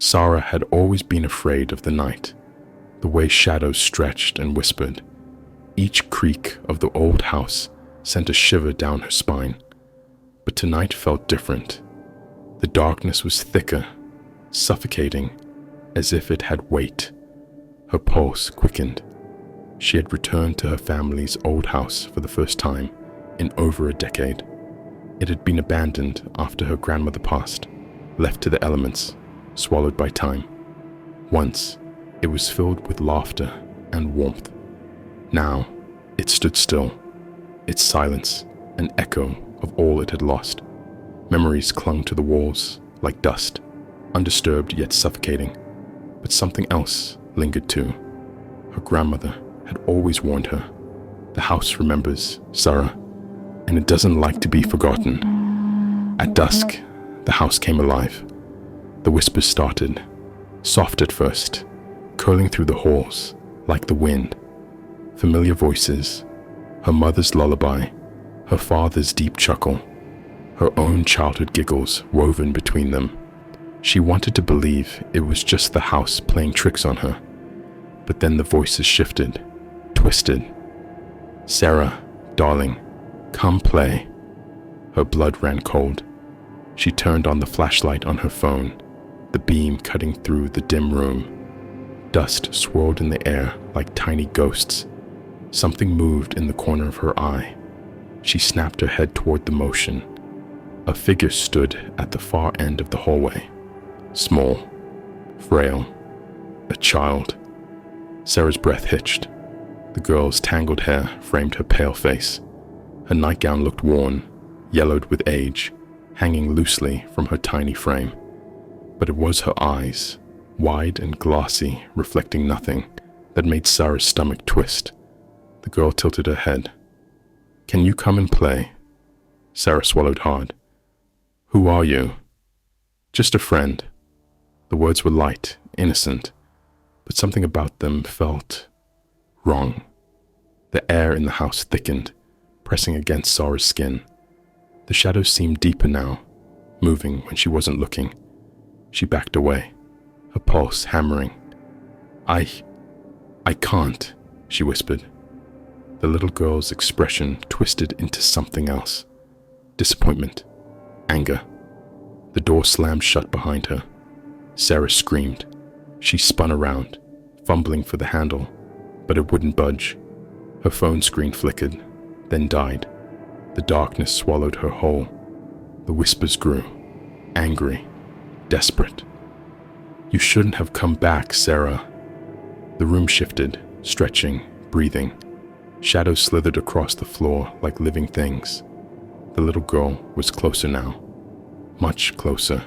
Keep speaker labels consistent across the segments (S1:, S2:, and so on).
S1: Sara had always been afraid of the night, the way shadows stretched and whispered. Each creak of the old house sent a shiver down her spine. But tonight felt different. The darkness was thicker, suffocating, as if it had weight. Her pulse quickened. She had returned to her family's old house for the first time in over a decade. It had been abandoned after her grandmother passed, left to the elements, swallowed by time. Once, it was filled with laughter and warmth. Now, it stood still, its silence an echo of all it had lost. Memories clung to the walls like dust, undisturbed yet suffocating. But something else lingered too. Her grandmother had always warned her. The house remembers, Sara, and it doesn't like to be forgotten. At dusk, the house came alive. The whispers started, soft at first, curling through the halls like the wind. Familiar voices, her mother's lullaby, her father's deep chuckle, her own childhood giggles woven between them. She wanted to believe it was just the house playing tricks on her. But then the voices shifted, twisted. "Sara, darling, come play." Her blood ran cold. She turned on the flashlight on her phone, the beam cutting through the dim room. Dust swirled in the air like tiny ghosts. Something moved in the corner of her eye. She snapped her head toward the motion. A figure stood at the far end of the hallway. Small, frail, a child. Sara's breath hitched. The girl's tangled hair framed her pale face. Her nightgown looked worn, yellowed with age, hanging loosely from her tiny frame. But it was her eyes, wide and glassy, reflecting nothing, that made Sara's stomach twist. The girl tilted her head. "Can you come and play?" Sara swallowed hard. "Who are you?" "Just a friend." The words were light, innocent, but something about them felt wrong. The air in the house thickened, pressing against Sara's skin. The shadows seemed deeper now, moving when she wasn't looking. She backed away, her pulse hammering. I can't," she whispered. The little girl's expression twisted into something else. Disappointment, anger. The door slammed shut behind her. Sara screamed. She spun around, fumbling for the handle, but it wouldn't budge. Her phone screen flickered, then died. The darkness swallowed her whole. The whispers grew, angry, desperate. "You shouldn't have come back, Sara." The room shifted, stretching, breathing. Shadows slithered across the floor like living things. The little girl was closer now, much closer.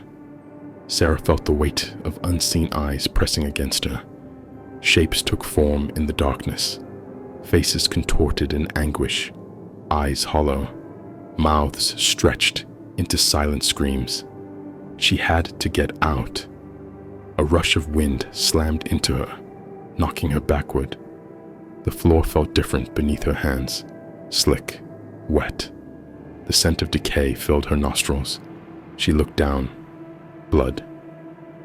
S1: Sara felt the weight of unseen eyes pressing against her. Shapes took form in the darkness, faces contorted in anguish, eyes hollow, mouths stretched into silent screams. She had to get out. A rush of wind slammed into her, knocking her backward. The floor felt different beneath her hands, slick, wet. The scent of decay filled her nostrils. She looked down. Blood.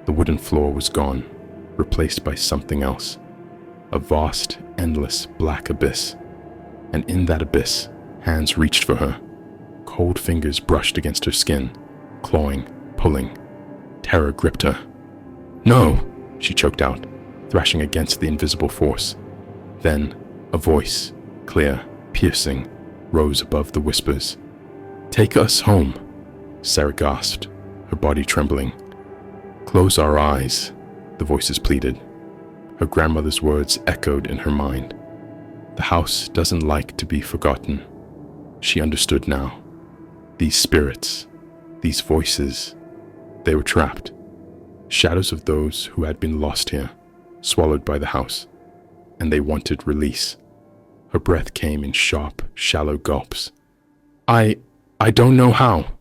S1: The wooden floor was gone, replaced by something else. A vast, endless black abyss. And in that abyss, hands reached for her. Cold fingers brushed against her skin, clawing, pulling. Terror gripped her. "No!" she choked out, thrashing against the invisible force. Then, a voice, clear, piercing, rose above the whispers. "Take us home," Sara gasped, her body trembling. "Close our eyes," the voices pleaded. Her grandmother's words echoed in her mind. The house doesn't like to be forgotten. She understood now. These spirits, these voices, they were trapped. Shadows of those who had been lost here, swallowed by the house, and they wanted release. Her breath came in sharp, shallow gulps. I don't know how."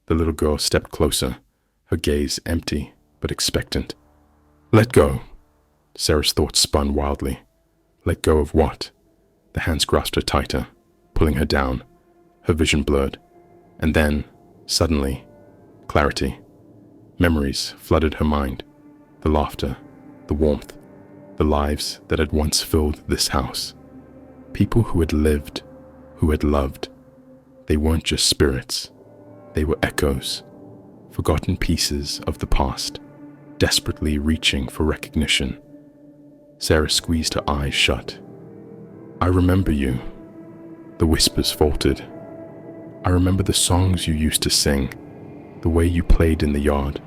S1: The little girl stepped closer, her gaze empty but expectant. "Let go." Sara's thoughts spun wildly. Let go of what? The hands grasped her tighter, pulling her down. Her vision blurred. And then, suddenly, clarity. Memories flooded her mind. The laughter, the warmth, the lives that had once filled this house. People who had lived, who had loved. They weren't just spirits. They were echoes, forgotten pieces of the past, desperately reaching for recognition. Sara squeezed her eyes shut. "I remember you," the whispers faltered. "I remember the songs you used to sing, the way you played in the yard,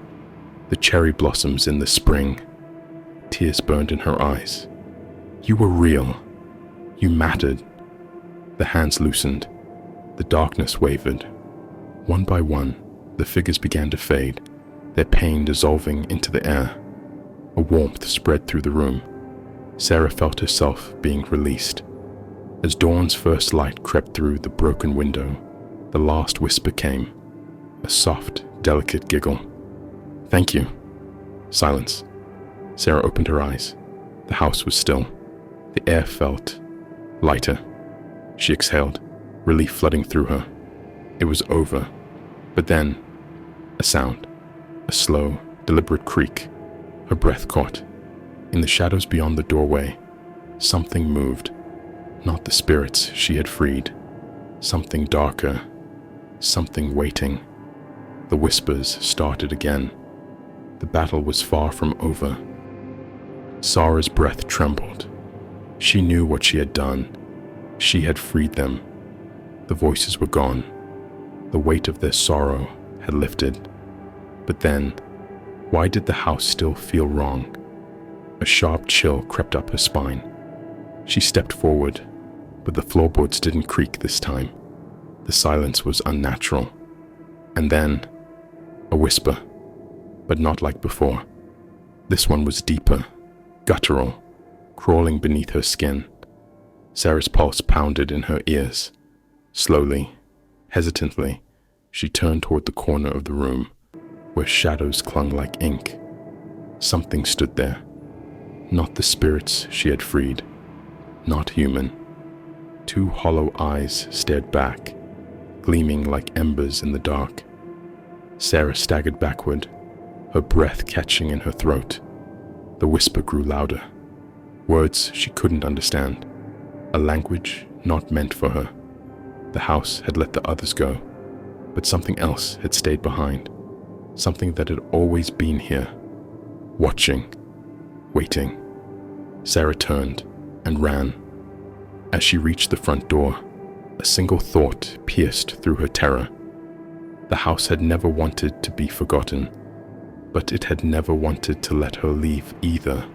S1: the cherry blossoms in the spring." Tears burned in her eyes. "You were real. You mattered." The hands loosened. The darkness wavered. One by one, the figures began to fade, their pain dissolving into the air. A warmth spread through the room. Sara felt herself being released. As dawn's first light crept through the broken window, the last whisper came, a soft, delicate giggle. "Thank you." Silence. Sara opened her eyes. The house was still. The air felt lighter. She exhaled, relief flooding through her. It was over. But then, a sound, a slow, deliberate creak. Her breath caught. In the shadows beyond the doorway, something moved. Not the spirits she had freed. Something darker. Something waiting. The whispers started again. The battle was far from over. Sara's breath trembled. She knew what she had done. She had freed them. The voices were gone. The weight of their sorrow had lifted. But then, why did the house still feel wrong? A sharp chill crept up her spine. She stepped forward, but the floorboards didn't creak this time. The silence was unnatural. And then, a whisper, but not like before. This one was deeper, guttural, crawling beneath her skin. Sara's pulse pounded in her ears. Slowly, hesitantly, she turned toward the corner of the room, where shadows clung like ink. Something stood there. Not the spirits she had freed. Not human. Two hollow eyes stared back, gleaming like embers in the dark. Sara staggered backward, her breath catching in her throat. The whisper grew louder. Words she couldn't understand. A language not meant for her. The house had let the others go, but something else had stayed behind. Something that had always been here. Watching. Waiting. Sara turned and ran. As she reached the front door, a single thought pierced through her terror. The house had never wanted to be forgotten, but it had never wanted to let her leave either.